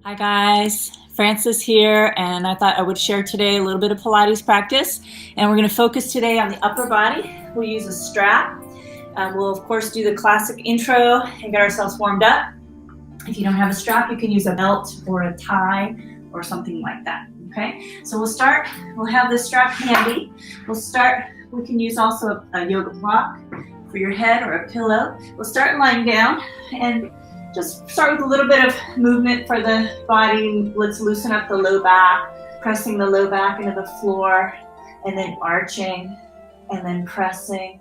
Hi guys, Frances here, and I thought I would share today a little bit of Pilates practice. And we're going to focus today on the upper body. We'll use a strap. We'll of course do the classic intro and get ourselves warmed up. If you don't have a strap, you can use a belt or a tie or something like that. Okay, so we'll start. We'll have this strap handy. We can use also a yoga block for your head or a pillow. We'll start lying down and just start with a little bit of movement for the body. Let's loosen up the low back, pressing the low back into the floor, and then arching, and then pressing,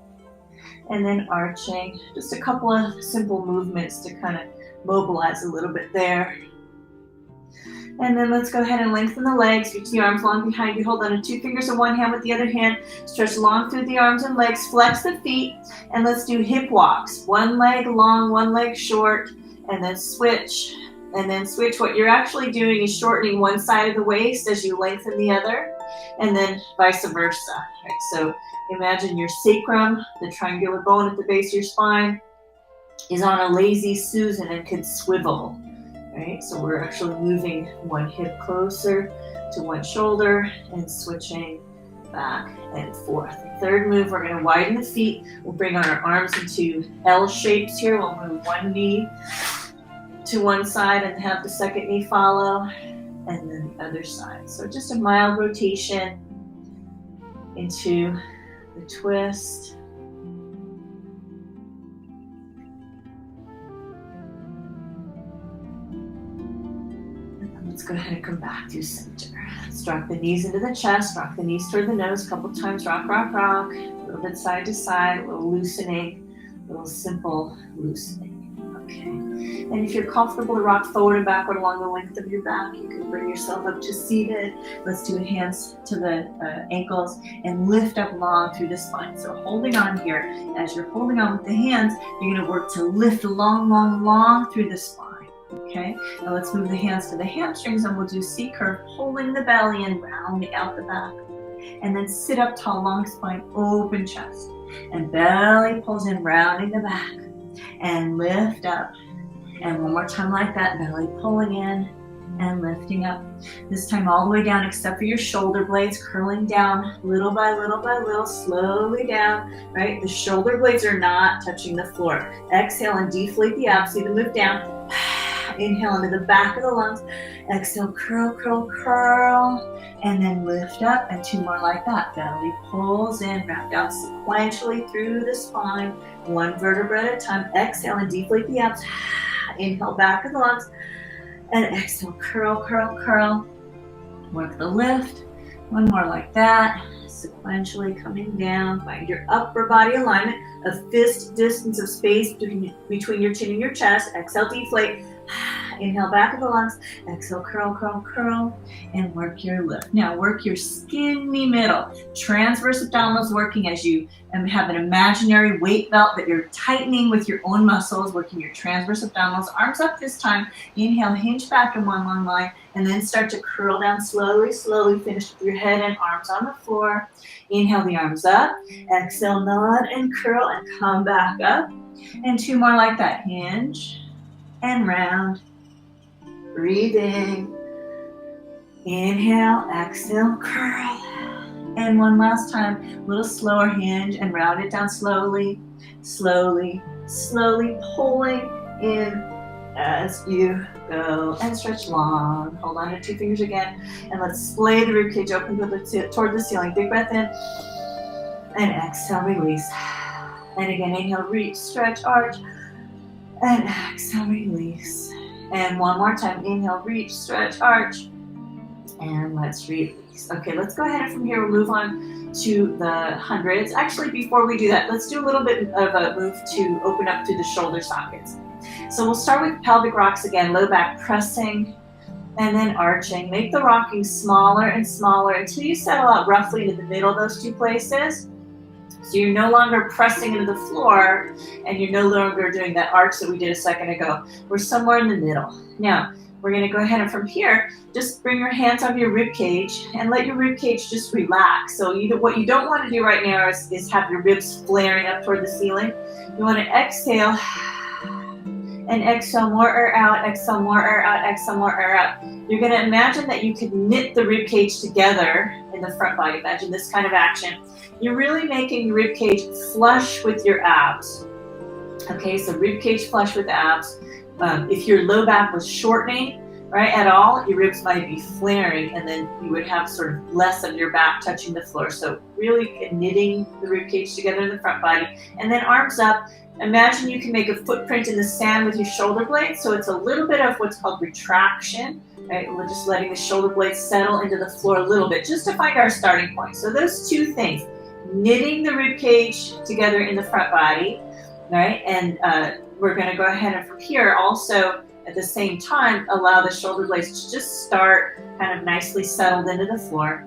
and then arching. Just a couple of simple movements to kind of mobilize a little bit there. And then let's go ahead and lengthen the legs. Reach the arms long behind you. Hold on to 2 fingers in one hand with the other hand. Stretch long through the arms and legs. Flex the feet. And let's do hip walks. One leg long, one leg short. And then switch. And then switch. What you're actually doing is shortening one side of the waist as you lengthen the other. And then vice versa. Right, so imagine your sacrum, the triangular bone at the base of your spine, is on a lazy Susan and can swivel. Right, so we're actually moving one hip closer to one shoulder and switching back and forth. The third move, we're going to widen the feet. We'll bring our arms into L shapes here. We'll move one knee to one side and have the second knee follow, and then the other side. So just a mild rotation into the twist. Let's go ahead and come back to center. Let's rock the knees into the chest, rock the knees toward the nose a couple times, rock, rock, rock. A little bit side to side, a little loosening, a little simple loosening. Okay. And if you're comfortable to rock forward and backward along the length of your back, you can bring yourself up to seated. Let's do hands to the ankles and lift up long through the spine. So holding on here, as you're holding on with the hands, you're going to work to lift long, long, long through the spine. Okay, now let's move the hands to the hamstrings and we'll do C-curve, holding the belly and rounding out the back. And then sit up tall, long spine, open chest. And belly pulls in, rounding the back. And lift up. And one more time like that, belly pulling in and lifting up. This time all the way down except for your shoulder blades, curling down little by little by little, slowly down, right? The shoulder blades are not touching the floor. Exhale and deflate the abs, see them move down. Inhale into the back of the lungs. Exhale, curl, curl, curl. And then lift up, and 2 more like that. Belly pulls in, wrap down sequentially through the spine, 1 vertebra at a time. Exhale and deflate the abs. Inhale, back of the lungs. And exhale, curl, curl, curl. Work the lift. 1 more like that. Sequentially coming down. Find your upper body alignment, a fist distance of space between your chin and your chest. Exhale, deflate. Inhale, back of the lungs. Exhale, curl, curl, curl, and work your lift. Now work your skinny middle. Transverse abdominals working as you have an imaginary weight belt that you're tightening with your own muscles, working your transverse abdominals. Arms up this time. Inhale, hinge back in one long line, and then start to curl down slowly, slowly. Finish with your head and arms on the floor. Inhale the arms up. Exhale, nod and curl, and come back up. And 2 more like that. Hinge and round. Breathing. Inhale, exhale, curl. And 1 last time, a little slower, hinge and round it down slowly, slowly, slowly pulling in as you go. And stretch long. Hold on to 2 fingers again. And let's splay the ribcage open toward the ceiling. Big breath in. And exhale, release. And again, inhale, reach, stretch, arch. And exhale, release. And 1 more time. Inhale, reach, stretch, arch. And let's release. Okay, let's go ahead and from here we'll move on to the hundreds. Actually, before we do that, let's do a little bit of a move to open up through the shoulder sockets. So we'll start with pelvic rocks again, low back pressing and then arching. Make the rocking smaller and smaller until you settle out roughly into the middle of those 2 places. So you're no longer pressing into the floor and you're no longer doing that arch that we did a second ago. We're somewhere in the middle. Now, we're going to go ahead and from here, just bring your hands on your rib cage and let your rib cage just relax. So what you don't want to do right now is have your ribs flaring up toward the ceiling. You want to exhale and exhale more air out, exhale more air out, exhale more air out. You're going to imagine that you could knit the rib cage together in the front body. Imagine this kind of action. You're really making the rib cage flush with your abs. Okay, so rib cage flush with abs. If your low back was shortening, right, at all, your ribs might be flaring, and then you would have sort of less of your back touching the floor. So really knitting the rib cage together in the front body, and then arms up. Imagine you can make a footprint in the sand with your shoulder blades. So it's a little bit of what's called retraction, right? We're just letting the shoulder blades settle into the floor a little bit, just to find our starting point. So those two things, knitting the rib cage together in the front body, right? And we're going to go ahead and from here also at the same time allow the shoulder blades to just start kind of nicely settled into the floor.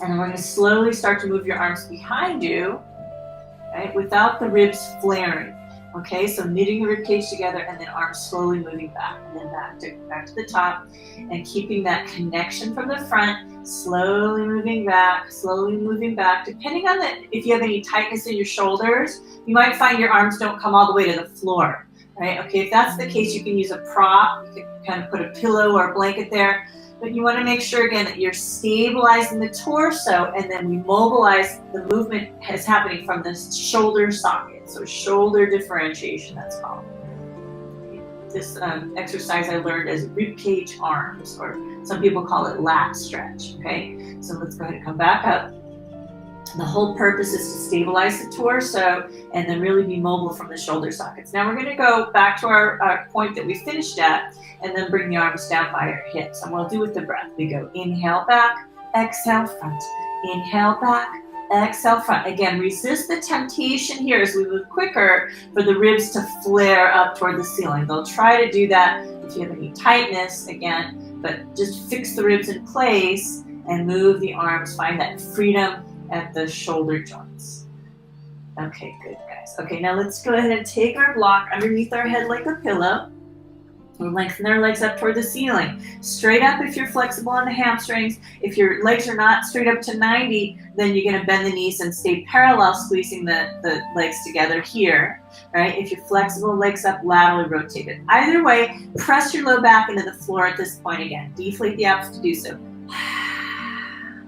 And then we're going to slowly start to move your arms behind you, right, without the ribs flaring. Okay, so knitting the rib cage together and then arms slowly moving back, and then back to the top, and keeping that connection from the front, slowly moving back, depending on if you have any tightness in your shoulders. You might find your arms don't come all the way to the floor, right? Okay, if that's the case, you can use a prop. You can kind of put a pillow or a blanket there, but you want to make sure again that you're stabilizing the torso, and then we mobilize the movement is happening from the shoulder socket. So shoulder differentiation, that's called. This exercise I learned as rib cage arms, or some people call it lat stretch. Okay, so let's go ahead and come back up. The whole purpose is to stabilize the torso and then really be mobile from the shoulder sockets. Now we're going to go back to our point that we finished at, and then bring the arms down by our hips. And we'll do with the breath. We go inhale back, exhale front, inhale back, exhale front. Again, resist the temptation here as we move quicker for the ribs to flare up toward the ceiling. They'll try to do that if you have any tightness, again, but just fix the ribs in place and move the arms. Find that freedom at the shoulder joints. Okay, good guys. Okay, now let's go ahead and take our block underneath our head like a pillow. We'll lengthen our legs up toward the ceiling. Straight up if you're flexible on the hamstrings. If your legs are not straight up to 90, then you're going to bend the knees and stay parallel, squeezing the legs together here. Right? If you're flexible, legs up, laterally rotated. Either way, press your low back into the floor at this point again. Deflate the abs to do so.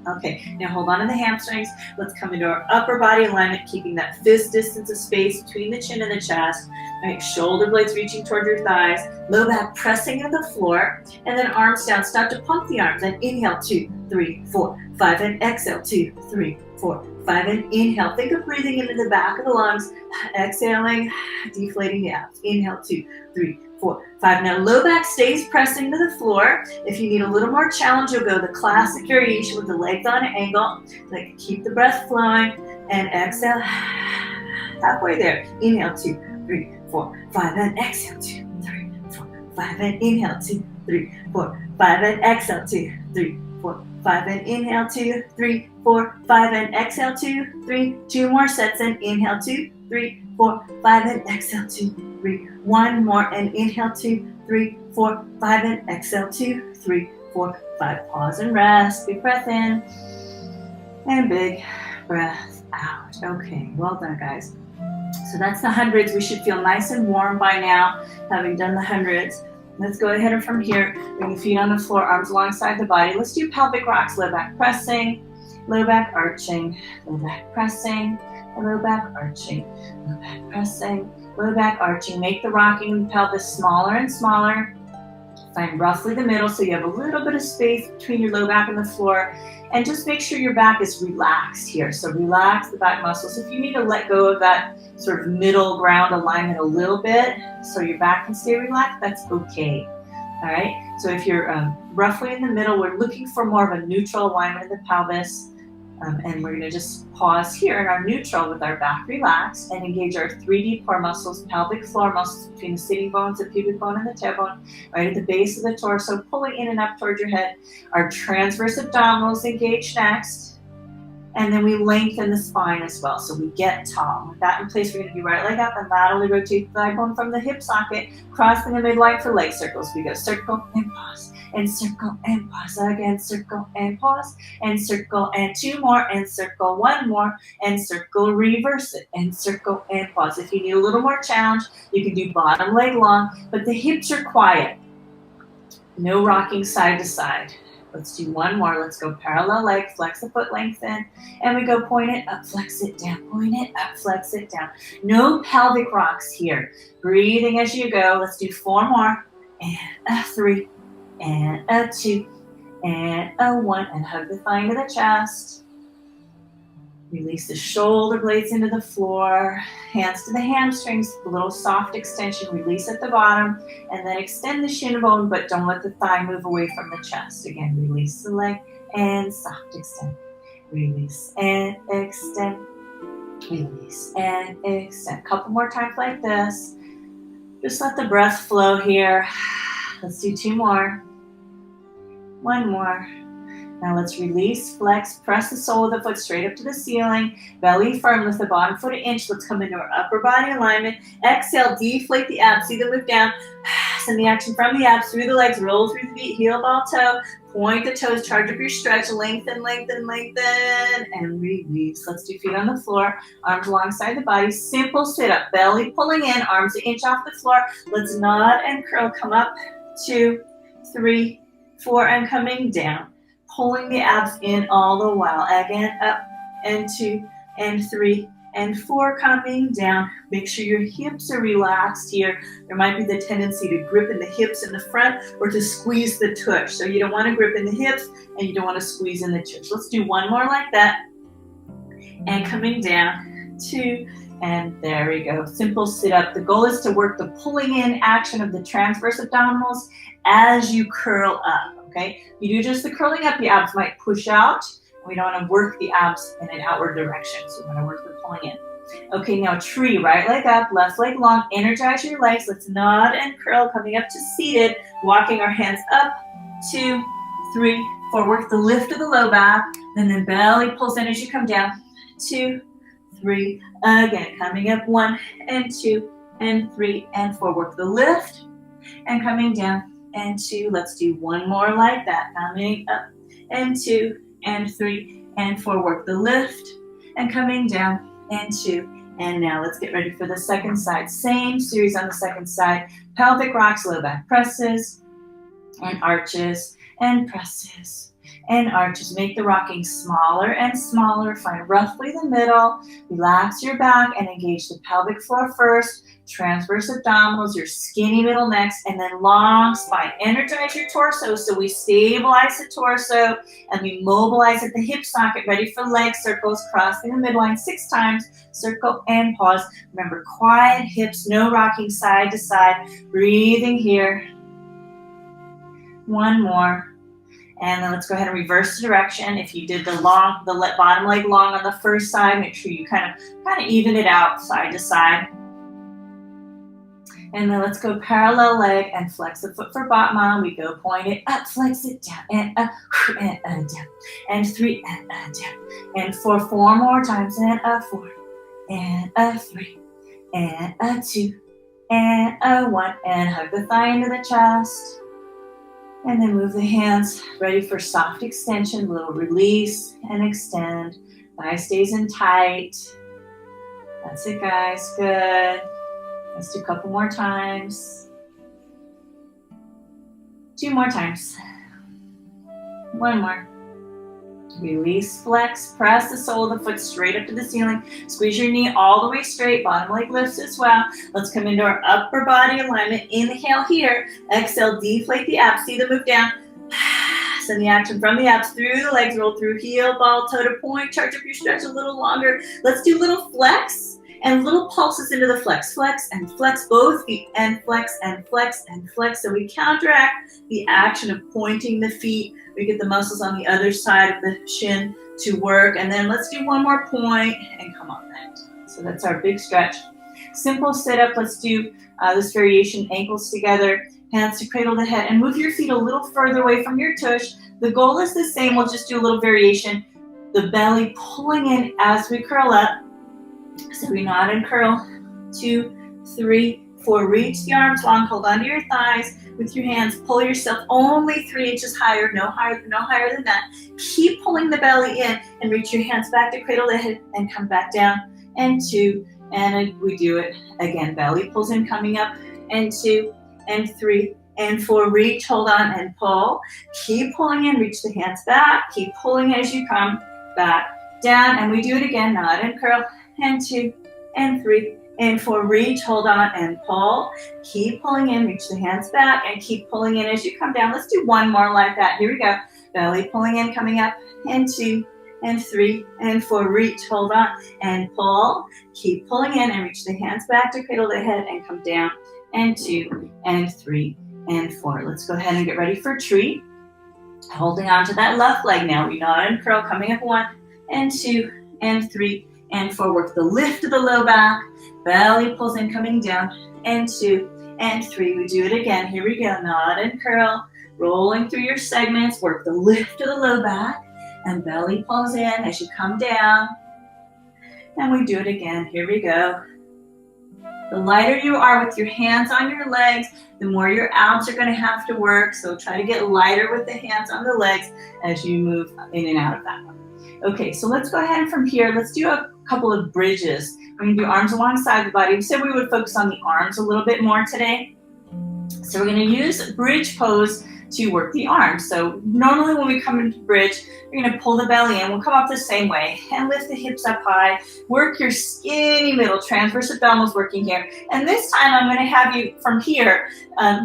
Okay, now hold on to the hamstrings. Let's come into our upper body alignment, keeping that fist distance of space between the chin and the chest. Right, shoulder blades reaching toward your thighs, low back pressing into the floor, and then arms down. Start to pump the arms. And inhale, 2, 3, 4, 5, and exhale, 2, 3, 4, 5, and inhale. Think of breathing into the back of the lungs, exhaling, deflating the abs. Inhale, 2, 3, 4, 5. Now low back stays pressing to the floor. If you need a little more challenge, you'll go the classic variation with the legs on an angle. Like keep the breath flowing and exhale halfway there. Inhale, 2, 3, 4, 5, and exhale, 2, 3, 4, 5, and inhale, 2, 3, 4, 5, and exhale, 2, 3, 4, 5, and inhale, 2, 3, 4, 5, and exhale, 2, 3, 2 more sets, and inhale, 2, 3, 4, 5, and exhale, 2, 3, 1 more, and inhale, 2, 3, 4, 5, and exhale, 2, 3, 4, 5. Pause and rest. Big breath in, and big breath out. Okay, well done, guys. So that's the hundreds. We should feel nice and warm by now, having done the hundreds. Let's go ahead and from here, bring the feet on the floor, arms alongside the body. Let's do pelvic rocks, low back pressing, low back arching, low back pressing, and low back arching, low back pressing, low back arching. Make the rocking of the pelvis smaller and smaller. Find roughly the middle so you have a little bit of space between your low back and the floor. And just make sure your back is relaxed here. So relax the back muscles. If you need to let go of that sort of middle ground alignment a little bit so your back can stay relaxed, that's okay. All right. So if you're roughly in the middle, we're looking for more of a neutral alignment of the pelvis. And we're going to just pause here in our neutral with our back relaxed and engage our 3D core muscles, pelvic floor muscles between the sitting bones, the pubic bone, and the tailbone, right at the base of the torso, pulling in and up towards your head. Our transverse abdominals engage next. And then we lengthen the spine as well, so we get tall. With that in place, we're going to do right leg up and laterally rotate the thigh bone from the hip socket, crossing the midline for leg circles. We go circle and pause, and circle and pause. Again, circle and pause, and circle and two more, and circle one more, and circle, reverse it, and circle and pause. If you need a little more challenge, you can do bottom leg long, but the hips are quiet. No rocking side to side. Let's do one more. Let's go parallel leg, flex the foot, lengthen, and we go point it up, flex it down, point it up, flex it down. No pelvic rocks here. Breathing as you go. Let's do four more, and a three, and a two, and a one, and hug the thigh into the chest. Release the shoulder blades into the floor, hands to the hamstrings, a little soft extension, release at the bottom, and then extend the shin bone, but don't let the thigh move away from the chest. Again, release the leg and soft extend. Release and extend. Release and extend. A couple more times like this. Just let the breath flow here. Let's do two more. One more. Now let's release, flex, press the sole of the foot straight up to the ceiling, belly firm, lift the bottom foot an inch. Let's come into our upper body alignment. Exhale, deflate the abs, see them move down. Send the action from the abs through the legs, roll through the feet, heel, ball, toe. Point the toes, charge up your stretch, lengthen, lengthen, lengthen, and release. Let's do feet on the floor, arms alongside the body. Simple sit-up, belly pulling in, arms an inch off the floor. Let's nod and curl, come up, 2, 3, 4, and coming down. Pulling the abs in all the while. Again, up, and 2, and 3, and 4, coming down. Make sure your hips are relaxed here. There might be the tendency to grip in the hips in the front or to squeeze the tush. So you don't want to grip in the hips and you don't want to squeeze in the tush. Let's do one more like that. And coming down, 2, and there we go. Simple sit up. The goal is to work the pulling in action of the transverse abdominals as you curl up. Okay, you do just the curling up, the abs might push out. We don't want to work the abs in an outward direction, so we're going to work the pulling in. Okay, now tree, right leg up, left leg long, energize your legs. Let's nod and curl, coming up to seated, walking our hands up, 2, 3, 4. Work the lift of the low back, and then belly pulls in as you come down, 2, 3. Again, coming up, 1, and 2, and 3, and 4. Work the lift, and coming down, and 2. Let's do one more like that. Coming up, and 2, and 3, and 4. Work the lift, and coming down, and 2. And now let's get ready for the second side. Same series on the second side. Pelvic rocks, low back presses, and arches, and presses, and arches. Make the rocking smaller and smaller. Find roughly the middle. Relax your back and engage the pelvic floor first. Transverse abdominals, your skinny middle next, and then long spine. Energize your torso so we stabilize the torso and we mobilize at the hip socket, ready for leg circles, crossing the midline 6 times, circle and pause. Remember, quiet hips, no rocking side to side. Breathing here. One more. And then let's go ahead and reverse the direction. If you did the bottom leg long on the first side, make sure you kind of even it out side to side. And then let's go parallel leg and flex the foot for Batman. We go point it up, flex it down, and up, and down, and 3, and down, and 4 more times, and a 4, and a 3, and a 2, and a 1, and hug the thigh into the chest. And then move the hands, ready for soft extension, little release and extend. Thigh stays in tight. That's it, guys, good. Let's do a couple more times. 2 more times. 1 more. Release, flex, press the sole of the foot straight up to the ceiling. Squeeze your knee all the way straight. Bottom leg lifts as well. Let's come into our upper body alignment. Inhale here. Exhale, deflate the abs. See them move down. Send the action from the abs through the legs. Roll through heel, ball, toe to point. Charge up your stretch a little longer. Let's do little flex and little pulses into the flex. Flex and flex both feet, and flex and flex and flex. So we counteract the action of pointing the feet. We get the muscles on the other side of the shin to work. And then let's do one more point and come on back. So that's our big stretch. Simple sit up. Let's do this variation, ankles together, hands to cradle the head, and move your feet a little further away from your tush. The goal is the same. We'll just do a little variation. the belly pulling in as we curl up. So we nod and curl. 2, 3, 4. Reach the arms long. Hold onto your thighs with your hands. Pull yourself only 3 inches higher. No higher than that. Keep pulling the belly in and reach your hands back to cradle the head and come back down. And 2, and we do it again. Belly pulls in, coming up. And 2, and 3, and 4. Reach, hold on, and pull. Keep pulling in. Reach the hands back. Keep pulling as you come back down. And we do it again. Nod and curl. And 2, and 3, and 4. Reach, hold on, and pull. Keep pulling in. Reach the hands back and keep pulling in as you come down. Let's do one more like that. Here we go. Belly pulling in, coming up. And 2, and 3, and 4. Reach, hold on, and pull. Keep pulling in and reach the hands back to cradle the head and come down. And 2, and 3, and 4. Let's go ahead and get ready for tree. Holding on to that left leg now. We nod and curl, coming up. 1, and 2, and 3, and 4. Work the lift of the low back. Belly pulls in, coming down. And 2, and 3. We do it again. Here we go. Nod and curl. Rolling through your segments. Work the lift of the low back. And belly pulls in as you come down. And we do it again. Here we go. The lighter you are with your hands on your legs, the more your abs are going to have to work. So try to get lighter with the hands on the legs as you move in and out of that one. Okay, so let's go ahead and from here, let's do a couple of bridges. We're going to do arms alongside the body. We said we would focus on the arms a little bit more today. So we're going to use bridge pose to work the arms. So normally when we come into bridge, you're going to pull the belly in. We'll come up the same way and lift the hips up high. Work your skinny middle, transverse abdominals working here. And this time I'm going to have you from here,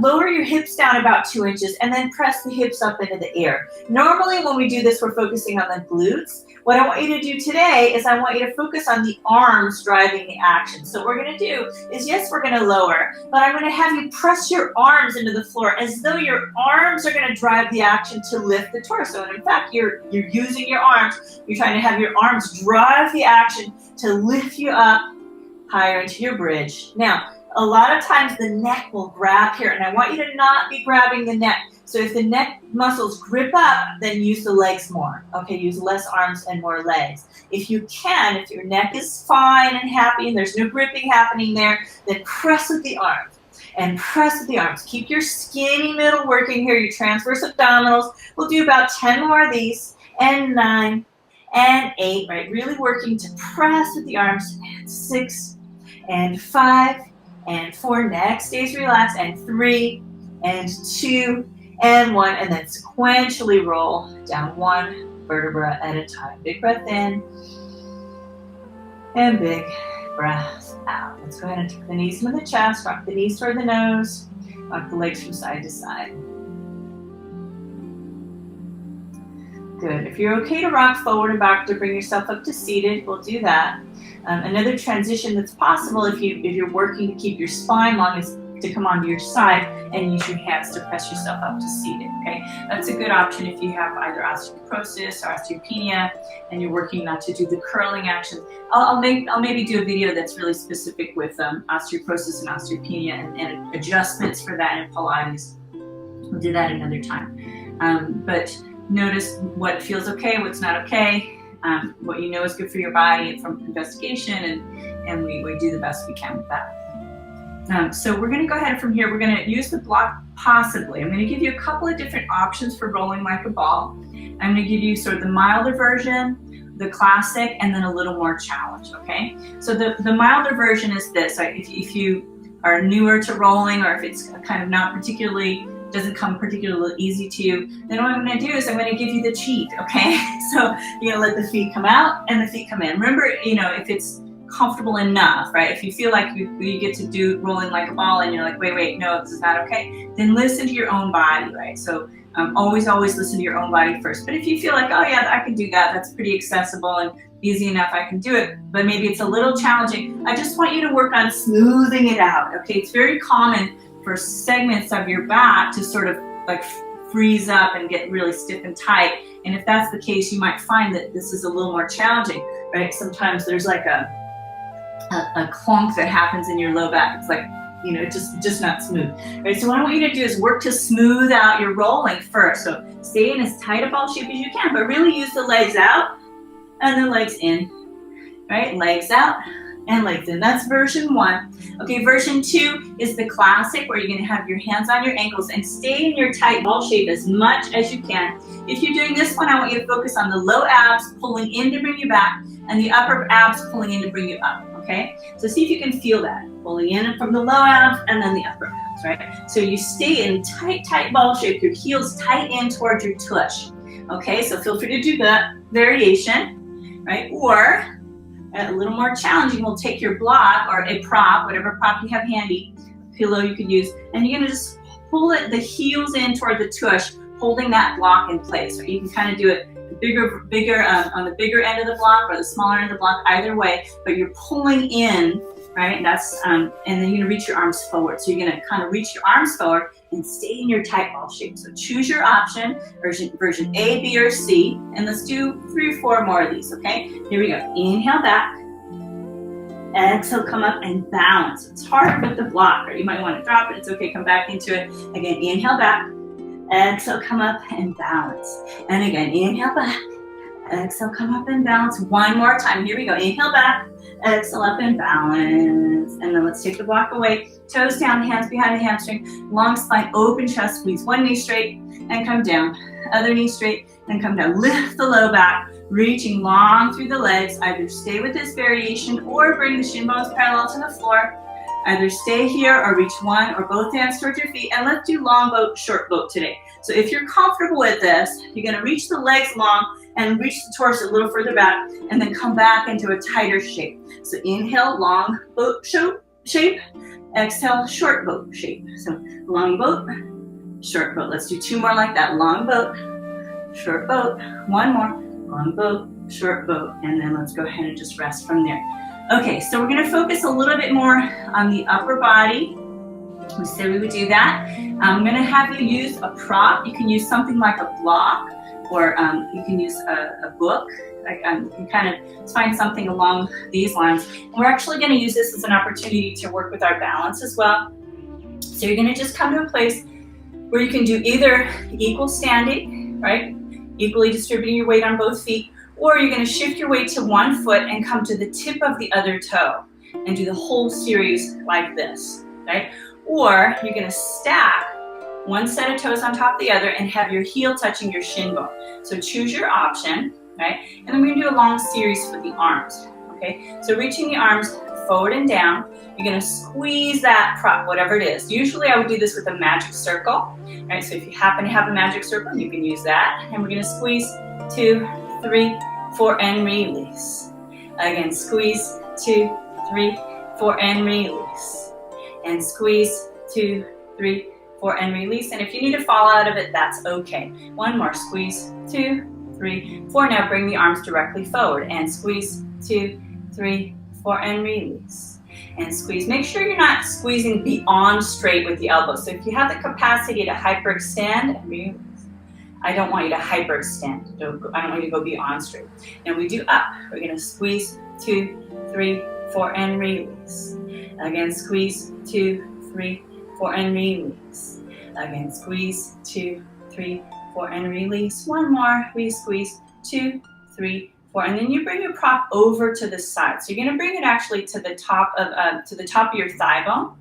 lower your hips down about 2 inches and then press the hips up into the air. Normally when we do this, we're focusing on the glutes. What I want you to do today is I want you to focus on the arms driving the action. So what we're going to do is, yes, we're going to lower, but I'm going to have you press your arms into the floor as though your arms are going to drive the action to lift the torso. And in fact, you're using your arms. You're trying to have your arms drive the action to lift you up higher into your bridge. Now, a lot of times the neck will grab here, and I want you to not be grabbing the neck. So if the neck muscles grip up, then use the legs more. Okay, use less arms and more legs. If you can, if your neck is fine and happy and there's no gripping happening there, then press with the arms. And press with the arms. Keep your skinny middle working here, your transverse abdominals. We'll do about 10 more of these. And 9, and 8, right? Really working to press with the arms. And 6, and 5, and 4. Neck stays relaxed. And 3, and 2, and 1, and then sequentially roll down 1 vertebra at a time. Big breath in, and big breath out. Let's go ahead and tuck the knees into the chest, rock the knees toward the nose, rock the legs from side to side. Good. If you're okay to rock forward and back to bring yourself up to seated, we'll do that. Another transition that's possible if you're working to keep your spine long is to come onto your side and use your hands to press yourself up to seated, okay? That's a good option if you have either osteoporosis or osteopenia and you're working not to do the curling action. I'll maybe do a video that's really specific with osteoporosis and osteopenia and adjustments for that in Pilates. We'll do that another time. But notice what feels okay, what's not okay, what you know is good for your body from investigation, and we do the best we can with that. So we're going to go ahead from here. We're going to use the block possibly. I'm going to give you a couple of different options for rolling like a ball. I'm going to give you sort of the milder version, the classic, and then a little more challenge, okay? So the milder version is this. If you are newer to rolling, or if it's kind of doesn't come particularly easy to you, then what I'm going to do is I'm going to give you the cheat, okay? So you're going to let the feet come out and the feet come in. Remember, if it's comfortable enough, right? If you feel like you get to do rolling like a ball and you're like, wait, no, this is not okay, then listen to your own body, right? So always listen to your own body first. But if you feel like, oh yeah, I can do that, that's pretty accessible and easy enough, I can do it, but maybe it's a little challenging, I just want you to work on smoothing it out, okay? It's very common for segments of your back to sort of like freeze up and get really stiff and tight. And if that's the case, you might find that this is a little more challenging, right? Sometimes there's like a clunk that happens in your low back. It's like, just not smooth, right? So what I want you to do is work to smooth out your rolling first. So stay in as tight a ball shape as you can, but really use the legs out and then legs in, right? Legs out and legs in. That's version 1. Okay, version 2 is the classic where you're gonna have your hands on your ankles and stay in your tight ball shape as much as you can. If you're doing this one, I want you to focus on the low abs pulling in to bring you back and the upper abs pulling in to bring you up, okay? So see if you can feel that, pulling in from the low abs and then the upper abs, right? So you stay in tight ball shape, your heels tight in towards your tush, okay? So feel free to do that variation, right? Or a little more challenging, we'll take your block or a prop, whatever prop you have handy, pillow you could use, and you're gonna just pull it, the heels in toward the tush, holding that block in place. Right? You can kind of do it bigger on the bigger end of the block or the smaller end of the block, either way, but you're pulling in, right? That's and then you're gonna reach your arms forward. So you're gonna kind of reach your arms forward and stay in your tight ball shape. So choose your option, version A, B, or C, and let's do 3 or 4 more of these, okay? Here we go. Inhale back. Exhale, come up and balance. It's hard with the block, or you might want to drop it. It's okay, come back into it. Again, inhale back. Exhale, come up and balance. And again, inhale back. Exhale, come up and balance. One more time. Here we go. Inhale back. Exhale up and balance. And then let's take the block away. Toes down, hands behind the hamstring. Long spine, open chest. Squeeze one knee straight and come down. Other knee straight and come down. Lift the low back, reaching long through the legs. Either stay with this variation or bring the shin bones parallel to the floor. Either stay here or reach one or both hands towards your feet. And let's do long boat, short boat today. So if you're comfortable with this, you're gonna reach the legs long and reach the torso a little further back and then come back into a tighter shape. So inhale, long boat shape. Exhale, short boat shape. So long boat, short boat. Let's do 2 more like that. Long boat, short boat. 1 more. Long boat, short boat. And then let's go ahead and just rest from there. Okay, so we're gonna focus a little bit more on the upper body. We said we would do that. I'm gonna have you use a prop. You can use something like a block, or you can use a book. You can kind of find something along these lines. And we're actually gonna use this as an opportunity to work with our balance as well. So you're gonna just come to a place where you can do either equal standing, right? Equally distributing your weight on both feet, or you're gonna shift your weight to one foot and come to the tip of the other toe and do the whole series like this, right? Or you're gonna stack one set of toes on top of the other and have your heel touching your shin bone. So choose your option, right? And then we're gonna do a long series for the arms, okay? So reaching the arms forward and down, you're gonna squeeze that prop, whatever it is. Usually I would do this with a magic circle, right? So if you happen to have a magic circle, you can use that. And we're gonna squeeze 2, 3, 4, and release. Again, squeeze 2, 3, 4, and release. And squeeze 2, 3, 4, and release. And if you need to fall out of it, that's okay. 1 more, squeeze 2, 3, 4. Now bring the arms directly forward and squeeze 2, 3, 4, and release. And squeeze. Make sure you're not squeezing beyond straight with the elbows. So if you have the capacity to hyperextend and release, I don't want you to hyperextend. I don't want you to go beyond straight. And we do up. We're gonna squeeze 2, 3, 4, and release. Again, squeeze 2, 3, 4, and release. Again, squeeze 2, 3, 4, and release. 1 more, re-squeeze 2, 3, 4, and then you bring your prop over to the side. So you're gonna bring it actually to the top of your thigh bone.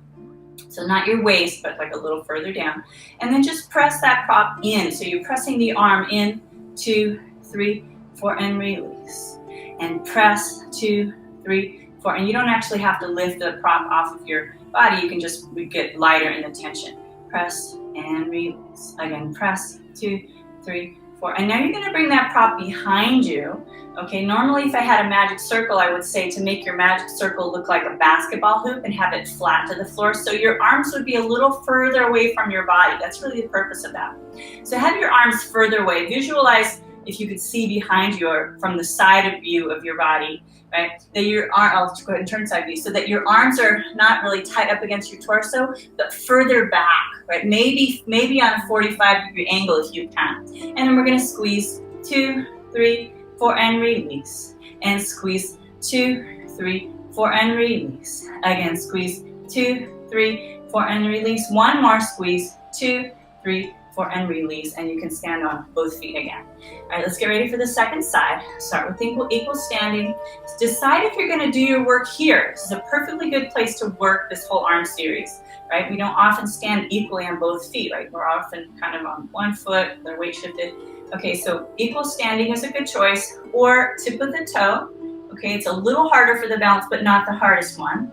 So not your waist, but like a little further down. And then just press that prop in. So you're pressing the arm in, 2, 3, 4, and release. And press 2, 3, 4. And you don't actually have to lift the prop off of your body. You can just get lighter in the tension. Press and release. Again, press 2, 3, 4. And now you're gonna bring that prop behind you. Okay, normally if I had a magic circle, I would say to make your magic circle look like a basketball hoop and have it flat to the floor. So your arms would be a little further away from your body. That's really the purpose of that. So have your arms further away. Visualize if you could see behind you or from the side of view of your body, right? That your arm, I'll go ahead and turn side view, so that your arms are not really tight up against your torso, but further back, right? Maybe on a 45-degree angle if you can. And then we're gonna squeeze 2, 3, 4, and release. And squeeze 2, 3, 4, and release. Again, squeeze 2, 3, 4, and release. 1 more, squeeze 2, 3, 4, and release, and you can stand on both feet again. All right, let's get ready for the second side. Start with equal standing. Decide if you're gonna do your work here. This is a perfectly good place to work this whole arm series, right? We don't often stand equally on both feet, right? We're often kind of on one foot, they're weight shifted. Okay, so equal standing is a good choice, or tip of the toe. Okay, it's a little harder for the balance, but not the hardest one.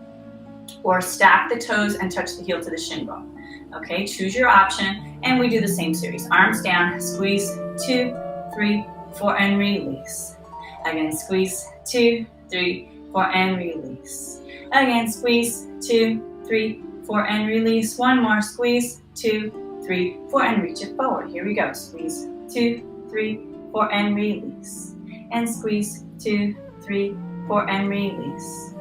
Or stack the toes and touch the heel to the shin bone. Okay, choose your option, and we do the same series. Arms down, squeeze, 2, 3, 4, and release. Again, squeeze, 2, 3, 4, and release. Again, squeeze, 2, 3, 4, and release. One more, squeeze, 2, 3, 4, and reach it forward. Here we go, squeeze, 2, 3, 4, and release. And squeeze, 2, 3, 4, and release.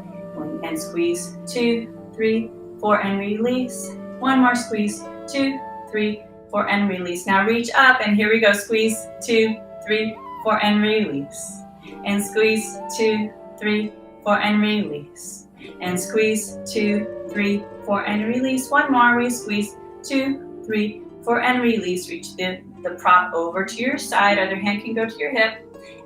And squeeze, 2, 3, 4, and release. One more, squeeze, 2, 3, 4, and release. Now reach up, and here we go, squeeze, 2, 3, 4, and release. And squeeze, 2, 3, 4, and release. And squeeze, 2, 3, 4, and release. One more, we squeeze, 2, 3, 4, and release. Reach the prop over to your side, other hand can go to your hip,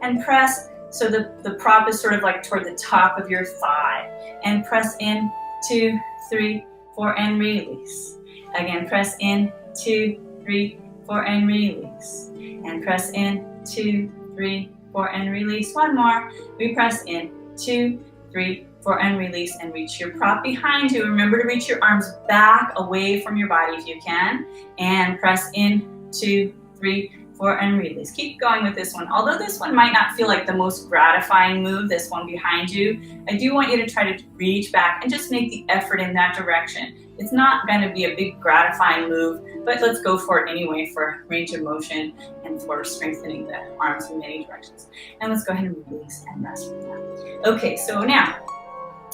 and press. So the prop is sort of like toward the top of your thigh. And press in, 2, 3, 4, and release. Again, press in, 2, 3, 4, and release. And press in, 2, 3, 4, and release. One more. We press in, 2, 3, 4, and release, and reach your prop behind you. Remember to reach your arms back away from your body if you can. And press in, 2, 3, 4, and release. Keep going with this one. Although this one might not feel like the most gratifying move, this one behind you, I do want you to try to reach back and just make the effort in that direction. It's not going to be a big gratifying move, but let's go for it anyway for range of motion and for strengthening the arms in many directions. And let's go ahead and release and rest from that. Okay, so now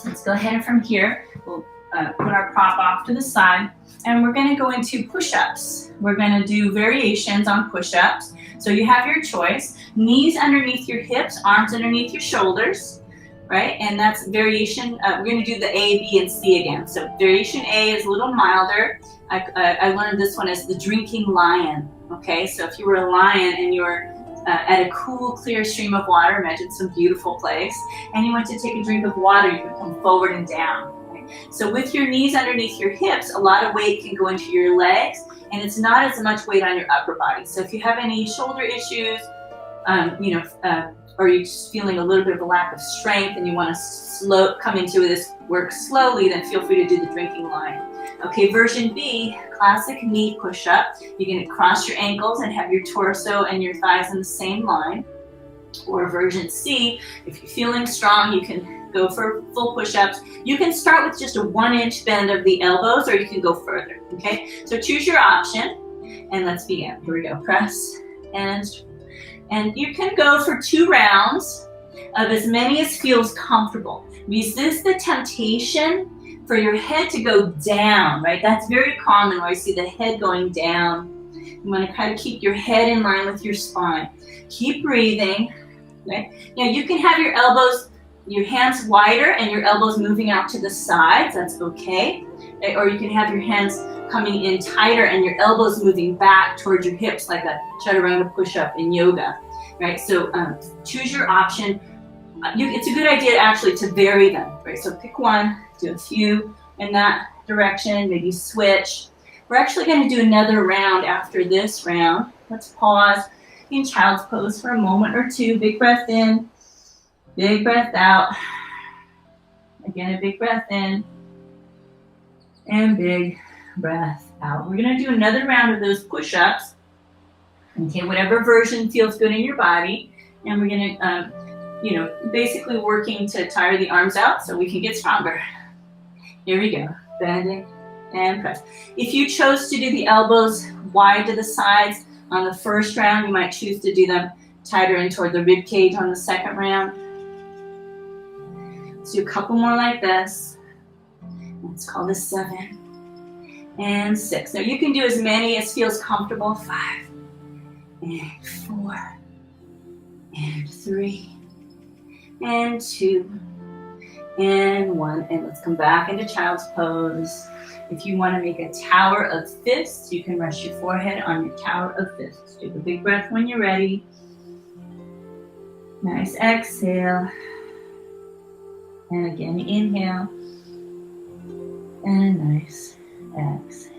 let's go ahead and from here, we'll put our prop off to the side, and we're going to go into push-ups. We're going to do variations on push-ups. So you have your choice. Knees underneath your hips, arms underneath your shoulders, right? And that's variation. We're going to do the A, B, and C again. So variation A is a little milder. I learned this one as the drinking lion. Okay, so if you were a lion and you were at a cool, clear stream of water, imagine some beautiful place, and you went to take a drink of water, you would come forward and down. So with your knees underneath your hips, a lot of weight can go into your legs, and it's not as much weight on your upper body. So if you have any shoulder issues, or you're just feeling a little bit of a lack of strength and you want to come into this work slowly, then feel free to do the drinking line. Okay, version B, classic knee push-up. You're going to cross your ankles and have your torso and your thighs in the same line. Or version C, if you're feeling strong, you can go for full push-ups. You can start with just a 1-inch bend of the elbows, or you can go further, okay? So choose your option, and let's begin. Here we go, press, and you can go for 2 rounds of as many as feels comfortable. Resist the temptation for your head to go down, right? That's very common where I see the head going down. You want to kind of keep your head in line with your spine. Keep breathing, right? Now you can have your elbows, your hands wider and your elbows moving out to the sides, that's okay. Or you can have your hands coming in tighter and your elbows moving back towards your hips like a chaturanga push-up in yoga, right? So choose your option. It's a good idea actually to vary them, right? So pick one, do a few in that direction, maybe switch. We're actually going to do another round after this round. Let's pause in child's pose for a moment or two. Big breath in, big breath out. Again, a big breath in and big breath out. We're going to do another round of those push-ups. Okay, whatever version feels good in your body. And we're going to, basically working to tire the arms out so we can get stronger. Here we go. Bending and press. If you chose to do the elbows wide to the sides on the first round, you might choose to do them tighter in toward the rib cage on the second round. Let's do a couple more like this. Let's call this 7 and 6. Now you can do as many as feels comfortable. 5 and 4 and 3 and 2 and 1. And let's come back into child's pose. If you want to make a tower of fists, you can rest your forehead on your tower of fists. Take a big breath when you're ready. Nice exhale. And again, inhale. And a nice exhale.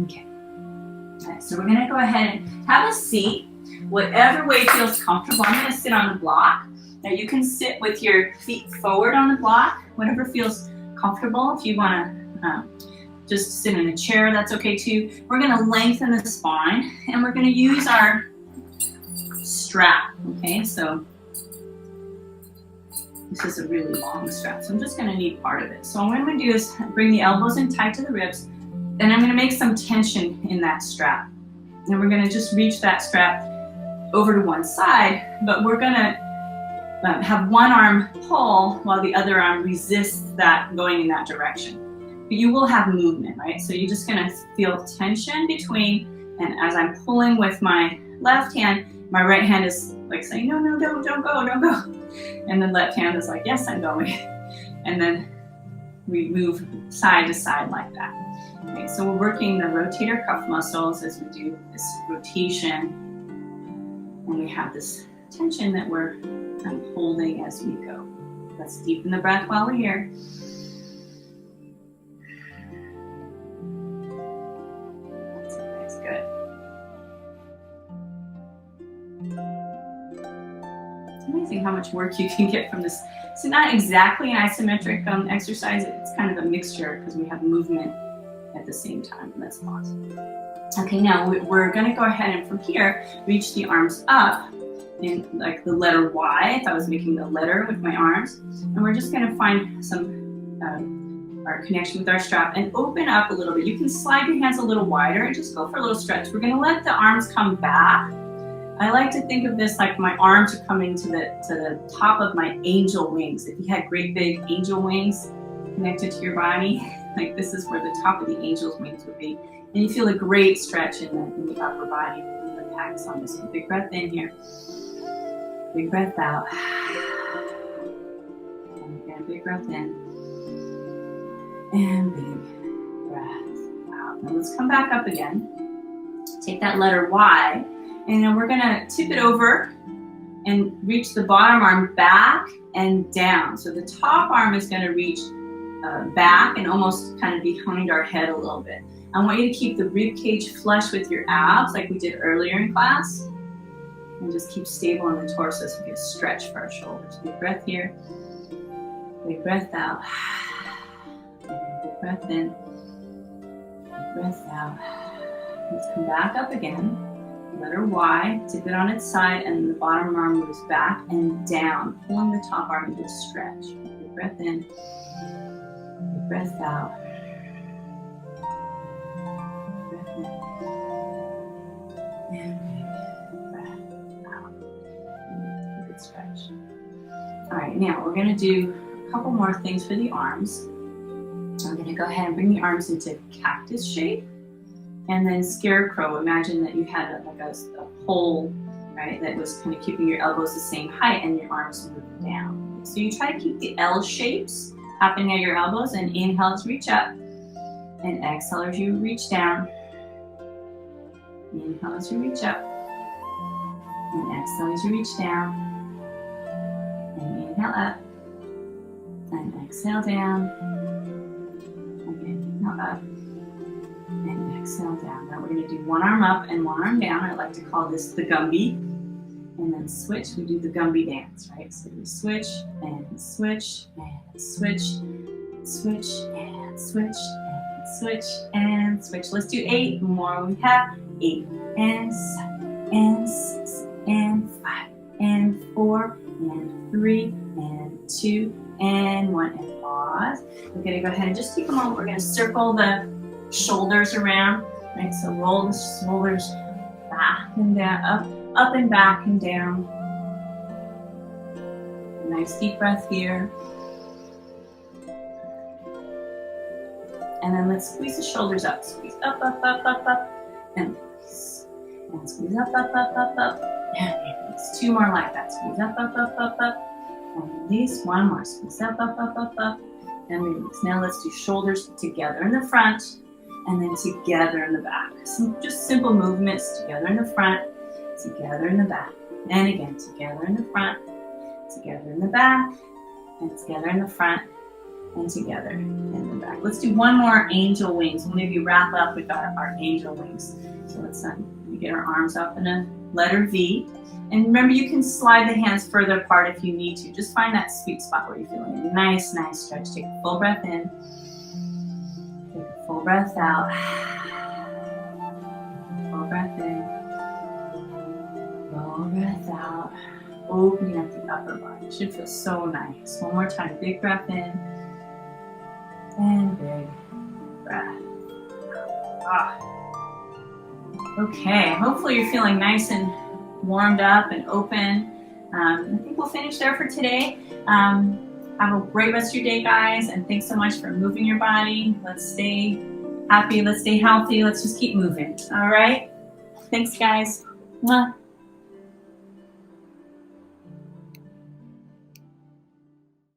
Okay. All right, so we're going to go ahead and have a seat, whatever way feels comfortable. I'm going to sit on the block. Now you can sit with your feet forward on the block, whatever feels comfortable. If you want to just sit in a chair, that's okay too. We're going to lengthen the spine, and we're going to use our strap. Okay, so this is a really long strap, so I'm just going to need part of it. So what I'm going to do is bring the elbows in tight to the ribs, and I'm going to make some tension in that strap. And we're going to just reach that strap over to one side, but we're going to have one arm pull while the other arm resists that going in that direction. But you will have movement, right? So you're just going to feel tension between, and as I'm pulling with my left hand, my right hand is like saying, no, don't go. And the left hand is like, yes, I'm going. And then we move side to side like that. Okay, so we're working the rotator cuff muscles as we do this rotation. And we have this tension that we're holding as we go. Let's deepen the breath while we're here. That's good. It's amazing how much work you can get from this. So not exactly an isometric exercise. It's kind of a mixture because we have movement at the same time. That's awesome. Okay, now we're going to go ahead and from here reach the arms up in like the letter Y, if I was making the letter with my arms. And we're just going to find some our connection with our strap and open up a little bit. You can slide your hands a little wider and just go for a little stretch. We're going to let the arms come back. I like to think of this like my arms are coming to the top of my angel wings. If you had great big angel wings connected to your body, like this is where the top of the angel's wings would be. And you feel a great stretch in the upper body, in the pecs on this one. Big breath in here. Big breath out. And again, big breath in. And big breath out. Now let's come back up again. Take that letter Y, and then we're gonna tip it over and reach the bottom arm back and down. So the top arm is gonna reach back and almost kind of behind our head a little bit. I want you to keep the rib cage flush with your abs like we did earlier in class. And just keep stable in the torso so we get a stretch for our shoulders. Big breath here. Big breath out. Big breath in. Big breath out. Let's come back up again. Letter Y, tip it on its side, and the bottom arm moves back and down, pulling the top arm into a stretch. Big breath in. Big breath out. Big breath in. And stretch. All right, now we're going to do a couple more things for the arms. I'm going to go ahead and bring the arms into cactus shape, and then scarecrow. Imagine that you had a pole, right, that was kind of keeping your elbows the same height and your arms moving down. So you try to keep the L shapes happening at your elbows, and inhale as you reach up, and exhale as you reach down. Inhale as you reach up, and exhale as you reach down. And inhale up, and exhale down. Again, inhale up, and exhale down. Now we're going to do one arm up and one arm down. I like to call this the Gumby. And then switch, we do the Gumby dance, right? So we switch, and switch, and switch, switch, and switch, and switch, and switch. Let's do 8 more. We have 8, and 7, and 6, and 5, and 4, and 3, and 2, and 1, and pause. We're going to go ahead and just keep a moment. We're going to circle the shoulders around, right? So roll the shoulders back and down, up and back and down. A nice deep breath here. And then let's squeeze the shoulders up. Squeeze up, up, up, up, up, and release. And squeeze up, up, up, up, up, and release. 2 more like that. Squeeze up, up, up, up, up, and release. 1 more. Squeeze up, up, up, up, up, and release. Now let's do shoulders together in the front and then together in the back. Some just simple movements together in the front, together in the back. And again, together in the front, together in the back, and together in the front, and together in the back. Let's do one more angel wings. We'll maybe wrap up with our angel wings. So let's get our arms up in a letter V. And remember, you can slide the hands further apart if you need to. Just find that sweet spot where you're feeling a nice, nice stretch. Take a full breath in. Take a full breath out. Full breath in. Full breath out. Opening up the upper body. It should feel so nice. One more time. Big breath in. And big breath out. Okay, hopefully you're feeling nice and warmed up and open. I think we'll finish there for today. Have a great rest of your day, guys, and thanks so much for moving your body. Let's stay happy, let's stay healthy, let's just keep moving. All right? Thanks, guys. Mwah.